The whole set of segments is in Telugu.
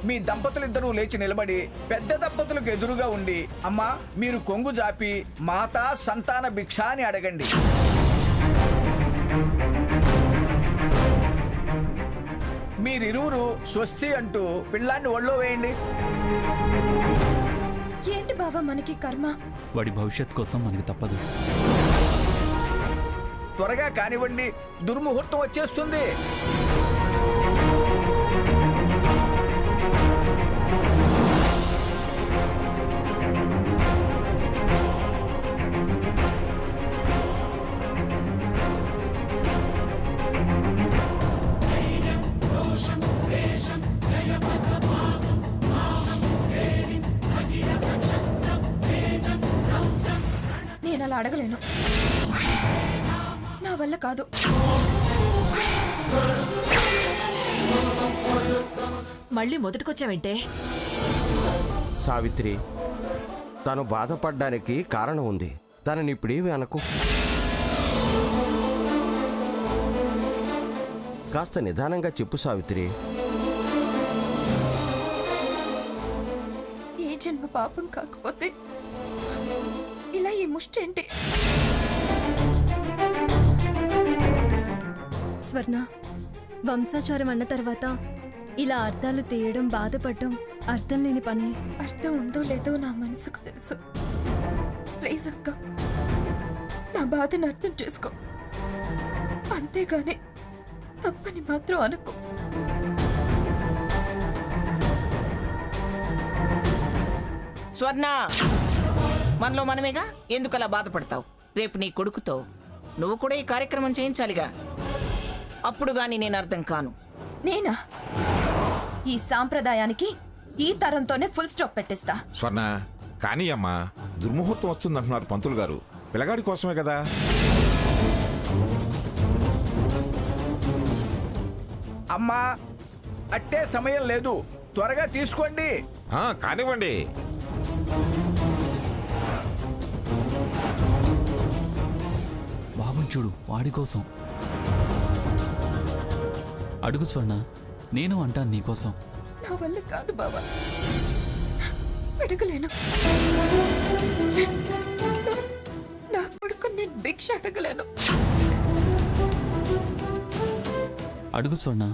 మీ దంపతులిద్దరూ లేచి నిలబడి పెద్ద దంపతులకు ఎదురుగా ఉండి, అమ్మా మీరు కొంగు జాపి మాతా సంతాన భిక్ష అని అడగండి. మీరిరువురు స్వస్తి అంటూ పిల్లాన్ని ఒళ్ళో వేయండి. ఏంటి బావా మనకి కర్మ? వాడి భవిష్యత్ కోసం మనకి తప్పదు. త్వరగా కానివ్వండి, దుర్ముహూర్తం వచ్చేస్తుంది. నేను అలా అడగలేను, నా వల్ల కాదు. మళ్ళీ మొదటికొచ్చావంటే? సావిత్రి, తను బాధపడ్డానికి కారణం ఉంది. తనని ఇప్పుడేమి అనకు. కాస్త నిదానంగా చెప్పు సావిత్రి. ఏ జన్మ పాపం కాకపోతే ఇలా ఈ ముష్టేంటి? స్వర్ణ, వంశాచారం అన్న తర్వాత ఇలా అర్థాలు తీయడం, బాధపడడం అర్థం లేని పని. అర్థం ఉందో లేదో నా మనసుకు తెలుసు. ప్లీజ్ అక్క, నా బాధను అర్థం చేసుకో. అంతేగాని తప్పని మాత్రం అనుకో. స్వర్ణ, మనలో మనమేగా, ఎందుకు అలా బాధపడతావు? రేపు నీ కొడుకుతో నువ్వు కూడా ఈ కార్యక్రమం చేయించాలిగా. అప్పుడు గాని నేను అర్థం కాను. నేనా? ఈ సాంప్రదాయానికి ఈ తరంతోనే ఫుల్ స్టాప్ పెట్టిస్తా. స్వర్ణ, కానీ అమ్మా, దుర్ముహూర్తం వస్తుందంటున్నారు పంతులు గారు. పిల్లగాడి కోసమే కదా. అమ్మా అట్టే సమయం లేదు, త్వరగా తీసుకోండి. కానివ్వండి. బాబుని చూడు, వాడి కోసం అడుగు స్వర్ణ. నేను అంటాను నీకోసం. నా వల్ల కాదు బావా, అడగలేను. నా కొడుకు నేను భిక్ష అడగలేను. అడుగు స్వర్ణ.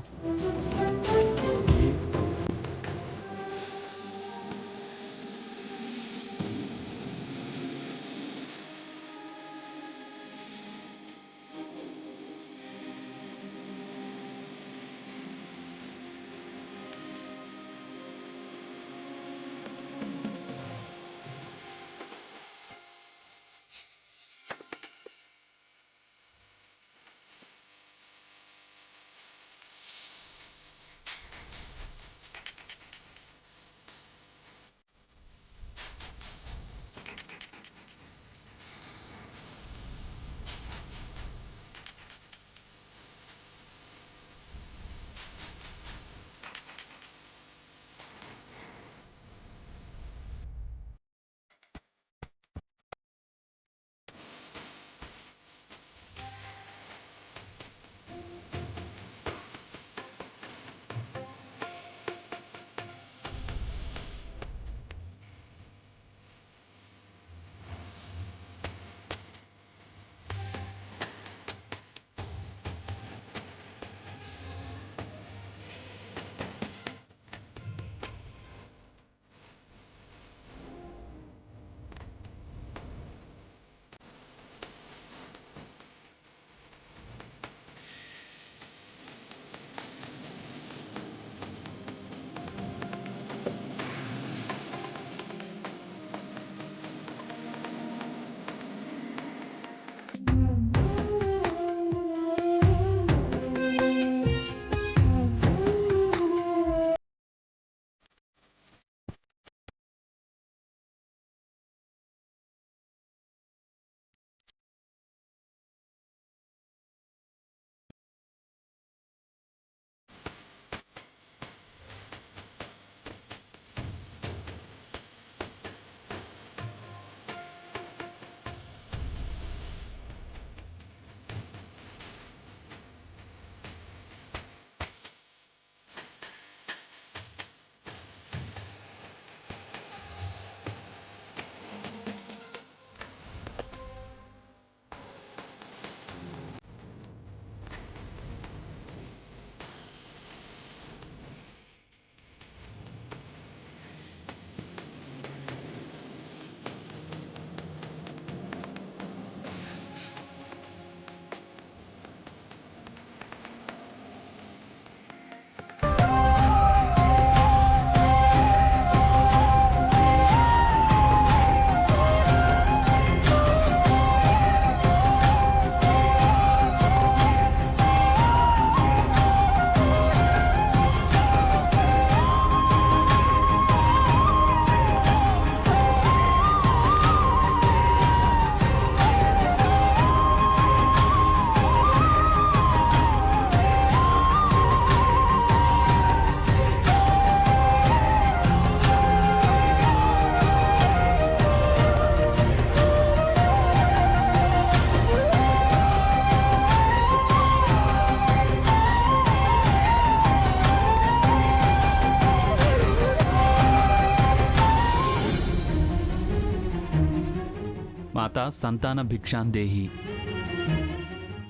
మాతా సంతాన భిక్షాన్ దేహి.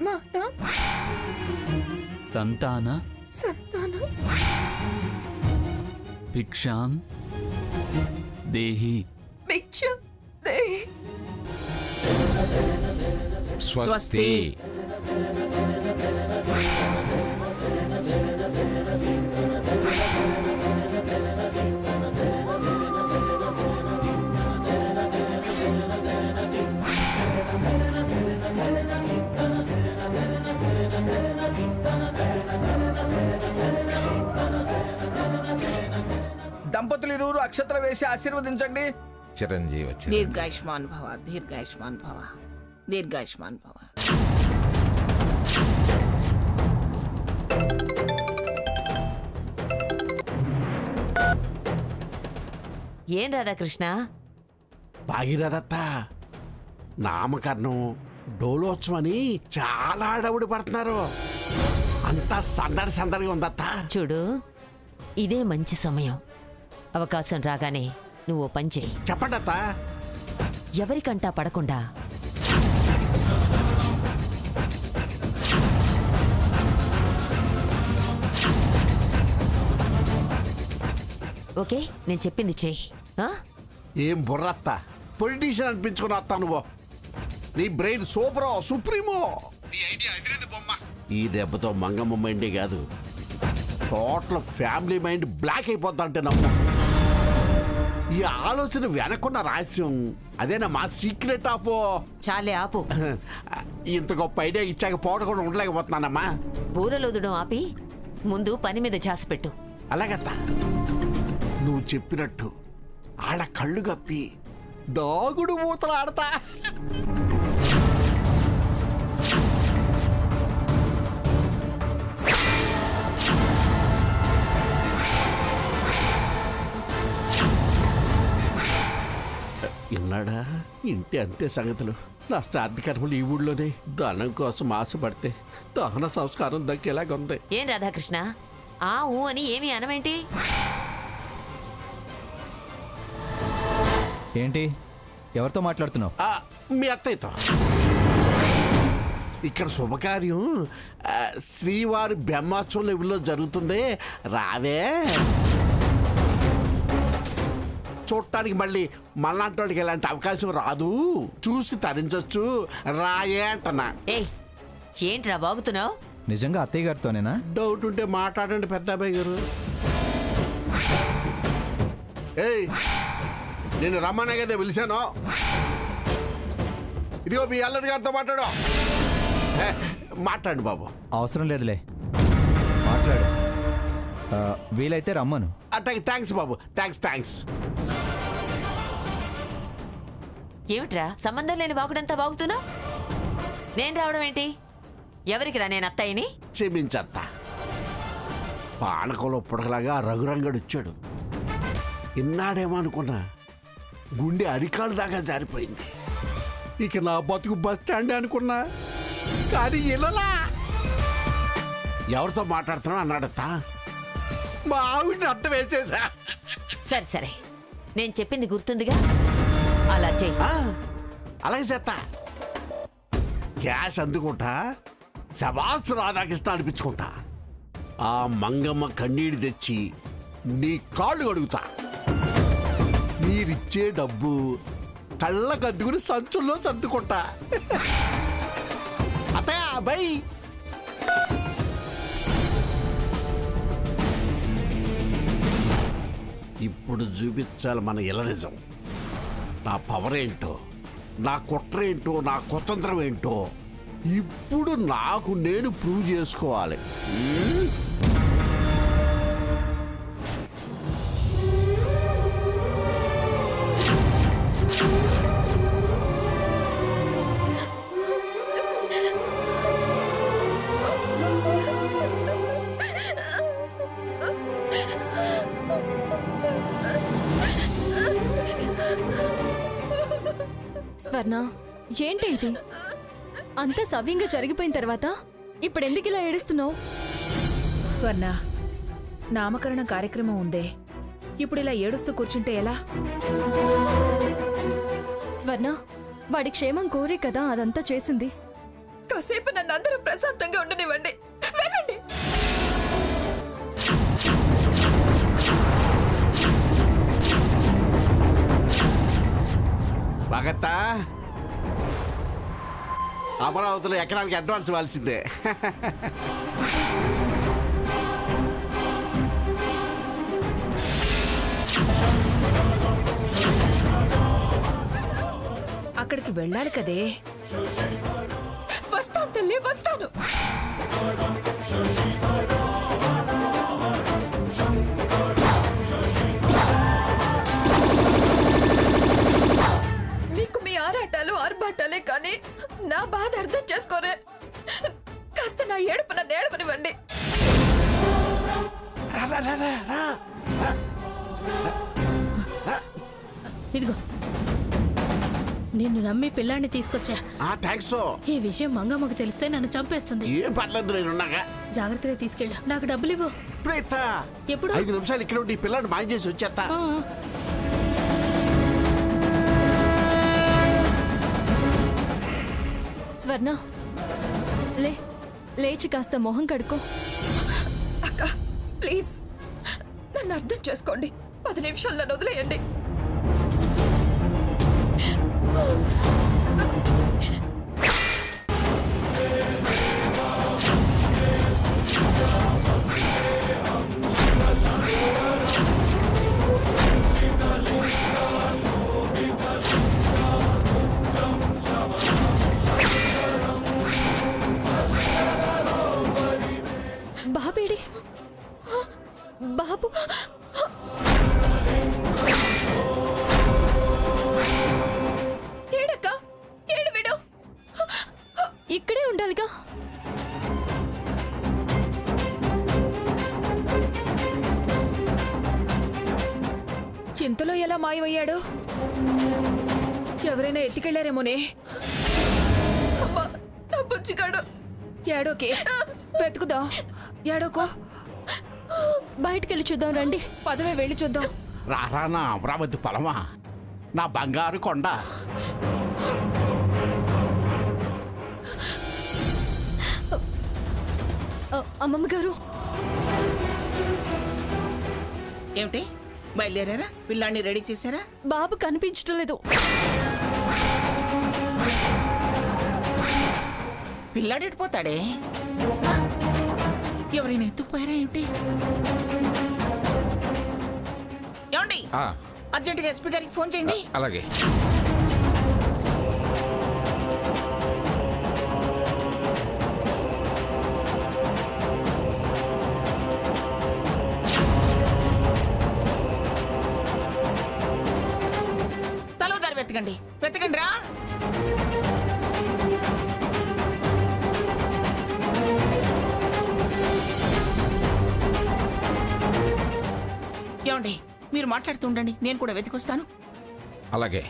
మాత సంతాన సంతాన భిక్షాన్ దేహి. భిక్ష దేహి. స్వస్తి. దంపతులు ఇరువురు అక్షతలు వేసి ఆశీర్వదించండి. చిరంజీవి వచ్చి దీర్ఘాయుష్మాన్ భవ, దీర్ఘాయుష్మాన్ భవ, దీర్ఘాయుష్మాన్ భవ. ఏం రాధాకృష్ణ, భాగీరథత్త నామకరణం డోలోత్సవం అని చాలా అడవుడి పడుతున్నారు. అంతా సందడి సందడిగా ఉందత్తా. చూడు ఇదే మంచి సమయం. అవకాశం రాగానే నువ్వు ఓ పని చేయి. చెప్పండి అత్తా. ఎవరికంటా పడకుండా ఓకే, నేను చెప్పింది చెయ్యి. ఆ? ఏం బుర్రత్త, పొలిటీషియన్ అనిపించుకుని వస్తా నువ్వు. నీ బ్రెయిన్ సూపరో సుప్రీమో. నీ ఐడియా ఎదిరింది బొమ్మ. ఈ దెబ్బతో మంగమ్మ మైండే కాదు, టోటల్ ఫ్యామిలీ మైండ్ బ్లాక్ అయిపోద్దంటే నమ్ము. ఈ ఆలోచన వెనకున్న రహస్యం అదేనా మా సీక్రెట్ ఆఫ్. చాలే ఆపు. ఇంత గొప్ప ఐడియా ఇచ్చాక పోవడం కూడా ఉండలేకపోతున్నానమ్మా. బూరలోదడం ఆపి ముందు పని మీద ఛాసి పెట్టు. అలాగత్తా, నువ్వు చెప్పినట్టు ఆడ కళ్ళు కప్పి దాగుడు మూతలు ఆడతా. ఇన్నాడా ఇంటి అంతే సంగతులు. నా శ్రాద్ధ కర్మలు ఈ ఊళ్ళోనే. దానం కోసం ఆశపడితే దహన సంస్కారం దక్కేలాగుంది. ఏం రాధాకృష్ణ, ఆ ఊ అని ఏమీ అనవేంటి? ఏంటి, ఎవరితో మాట్లాడుతున్నావు? మీ అత్తయ్యతో. ఇక్కడ శుభకార్యం శ్రీవారి బ్రహ్మోత్సవం లెవెల్లో జరుగుతుంది. రావే, చూడటానికి మళ్ళీ మళ్ళాంటి వాడికి ఇలాంటి అవకాశం రాదు. చూసి తరించొచ్చు. రాయే అంటనా. ఏయ్, ఏంట్రా వాగుతున్నావు? నిజంగా అత్తయ్య గారితోనేనా? డౌట్ ఉంటే మాట్లాడండి పెద్ద అబ్బాయి గారు. ఏయ్, నేను రమ్మనే కదా పిలిచాను. ఇదిగో మీ అల్లరి గారితో మాట్లాడు. మాట్లాడు బాబు. అవసరం లేదులే, మాట్లాడు. వీలైతే రమ్మను. అట్టకి థ్యాంక్స్ బాబు. థ్యాంక్స్. ఏమిట్రా సంబంధం లేని వాగుడంతా వాగుతున్నావు? నేను రావడం ఏంటి? ఎవరికి రా నేను అత్తయ్యని? క్షమించత్తా. పానకంలో పుడకలాగా రఘురంగడు వచ్చాడు. ఇన్నాడేమో అనుకున్నా, గుండె అరికాలు దాకా జారిపోయింది. ఇక నా బతుకు బస్ స్టాండ్ అనుకున్నా, కానీ ఇళ్ళలా. ఎవరితో మాట్లాడుతున్నా అన్నాడత్తా. మా ఆవిడని అర్థం వేసేసా. సరే, నేను చెప్పింది గుర్తుందిగా, అలా చెయ్యి. అలాగే చేస్తా. క్యాష్ అందుకుంటా, శబాస్ రాధాకృష్ణ అనిపించుకుంటా. ఆ మంగమ్మ కన్నీడు తెచ్చి నీ కాళ్ళు కడుగుతా. మీరిచ్చే డబ్బు కళ్ళ కద్దుకుని సంచుల్లో సర్దుకుంటా. అత్తయ్య బై. ఇప్పుడు చూపించాలి మన ఇల నిజం. నా పవర్ ఏంటో, నా కుట్ర ఏంటో, నా కుతంత్రం ఏంటో ఇప్పుడు నాకు నేను ప్రూవ్ చేసుకోవాలి. స్వర్ణ, ఏంటి ఇది? అంతా సవ్యంగా జరిగిపోయిన తర్వాత ఇప్పుడు ఎందుకు ఇలా ఏడుస్తున్నావు? స్వర్ణ, నామకరణ కార్యక్రమం ఉందే, ఇప్పుడు ఇలా ఏడుస్తూ కూర్చుంటే ఎలా? స్వర్ణ, వాడి క్షేమం కోరే కదా అదంతా చేసింది. కాసేపు నన్ను అందరూ ప్రశాంతంగా ఉండనివ్వండి. వెళ్ళండి. భగత్తా, అమరావతిలో ఎకరానికి అడ్వాన్స్ ఇవ్వాల్సిందే. అక్కడికి వెళ్ళాలి కదే. వస్తాను తల్లి, వస్తాను. మీకు మీ ఆరాటాలు ఆర్భాటాలే కానీ నా బాధ అర్థం చేసుకోరే. కాస్త నా ఏడుపు నన్ను ఏడవనివ్వండి. ఇదిగో నిన్ను నమ్మి పిల్లాన్ని తీసుకొచ్చా. థ్యాంక్స్. ఈ విషయం మంగమ్మకు తెలిస్తే నన్ను చంపేస్తుంది. ఏం పర్లేదు, నేనున్నాగా. జాగ్రత్తగా తీసుకెళ్ళు. నాకు డబ్బులు ఇవ్వు. ఎప్పుడు? 5 నిమిషాలు ఇక్కడ ఉండి ఈ పిల్లని మాయం చేసి వచ్చేస్తా. స్వర్ణ, లేచి కాస్త మొహం కడుకో. అక్క ప్లీజ్ నన్ను అర్థం చేసుకోండి. 10 నిమిషాలు నన్ను వదిలేయండి. బాబేడి బాబు ఏడక్క, ఏడు విడు. ఇక్కడే ఉండాలిగా. ఇంతలో ఎలా మాయమయ్యాడు? ఎవరైనా ఎత్తికెళ్లారేమోనే. అమ్మా, నా బుజ్జిగాడు. ఏడోకే, వెతుకుదాం. ఏడోకో. బయటకెళ్ళి చూద్దాం రండి. పదవే వెళ్ళి చూద్దాం. రారా నా అమరావతి పొలమా, నా బంగారు కొండ. అమ్మమ్మ గారు. ఏమిటి బయలుదేరారా? పిల్లాన్ని రెడీ చేశారా? బాబు కనిపించడం లేదు. పిల్లాడు ఎడిపోతాడే. ఎవరైనా ఎత్తుకుపోయారా ఏమిటి? ఏమండి, అర్జెంటుగా ఎస్పీ గారికి ఫోన్ చేయండి. అలాగే. తలో దారి వెతకండి, వెతకండి రా. ఏమండి, మీరు మాట్లాడుతూ ఉండండి, నేను కూడా వెతికొస్తాను. అలాగే.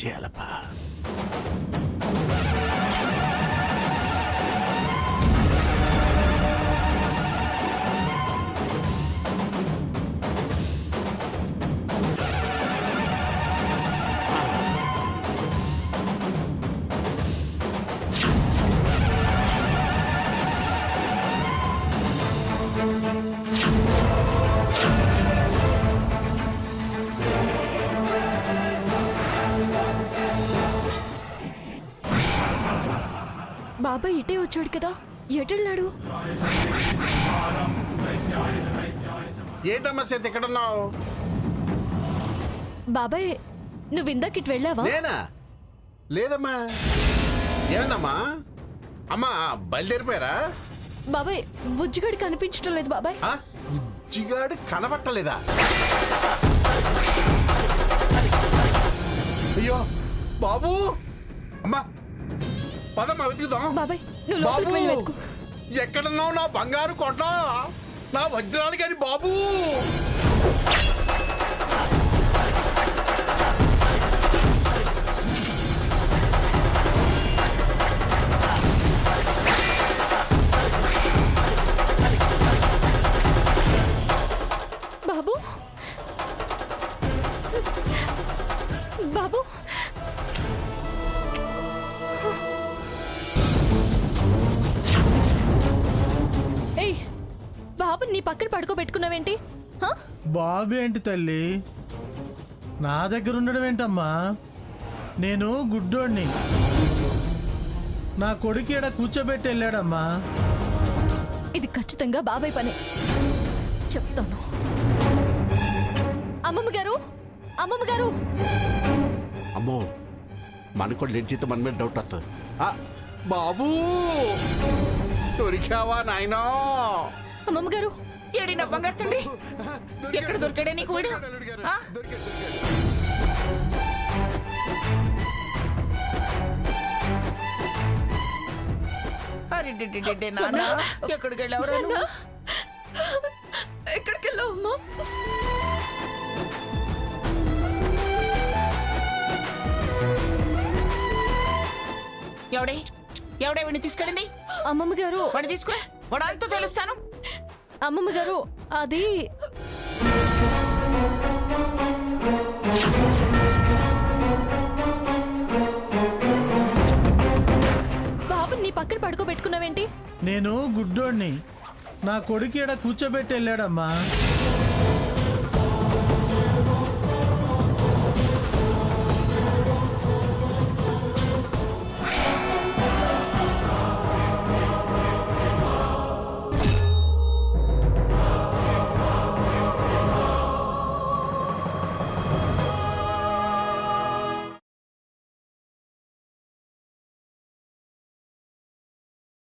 చేయాలప్పా. బాబాయ్ ఇటే వచ్చాడు కదా, ఎటెళ్ళాడు? ఏంటమ్మా సేత ఎక్కడున్నావు? బాబాయ్ నువ్వు ఇందాక ఇటు వెళ్ళావా? నేనా? లేదమ్మా. ఏమైందమ్మా? అమ్మా బయలుదేరిపోయారా? బాబాయ్ బుజ్జిగడి కనిపించడం లేదు బాబాయ్. బుజ్జిగాడు కనబట్టలేదా? అయ్యో బాబు, అమ్మా పదమ్మా వెతుకుదాం. బాబాయ్ నువ్వు లోపలికి వెళ్ళి వెతుకు. ఎక్కడున్నావు నా బంగారు కొట్ట, నా వజ్రాలు కాని బాబు? బాబు బాబు ఏయ్ బాబు నీ పక్కన పడుకోబెట్టుకున్నావేంటి? హా? బాబు ఏంటి తల్లి నా దగ్గర ఉండడం ఏంటమ్మా? నేను గుడ్డోడిని. నా కొడుకు ఈడ కూర్చోబెట్టి వెళ్ళాడమ్మా. ఇది ఖచ్చితంగా బాబాయ్ పనే చెప్తాను. అమ్మమ్మ గారు, అమ్మమ్మ గారు. అమ్మో మనకు లెడ్జితో మన మీద డౌట్ వస్తుంది. బాబు దొరికావా నాయనా? అమ్మమ్మ గారు ఏడి నా బంగారు తండ్రి, ఎక్కడ దొరికాడే నీకు వీడు? ఆ? అరెరెరెరెరె నాన్న, ఎక్కడికి వెళ్ళావురా నువ్వు? ఎక్కడికి వెళ్ళావు అమ్మా? ఎవడే ఎవడే వీడిని తీసుకెళ్ళింది? అమ్మమ్మ గారు, వాడిని తీసుకురా, వాడు అంతా తెలుస్తాను. అమ్మమ్మ గారు అది బాబు నీ పక్కన పడుకోబెట్టుకున్నావేంటి? నేను గుడ్డోడిని. నా కొడుకు ఈడ కూర్చోబెట్టి వెళ్ళాడమ్మా.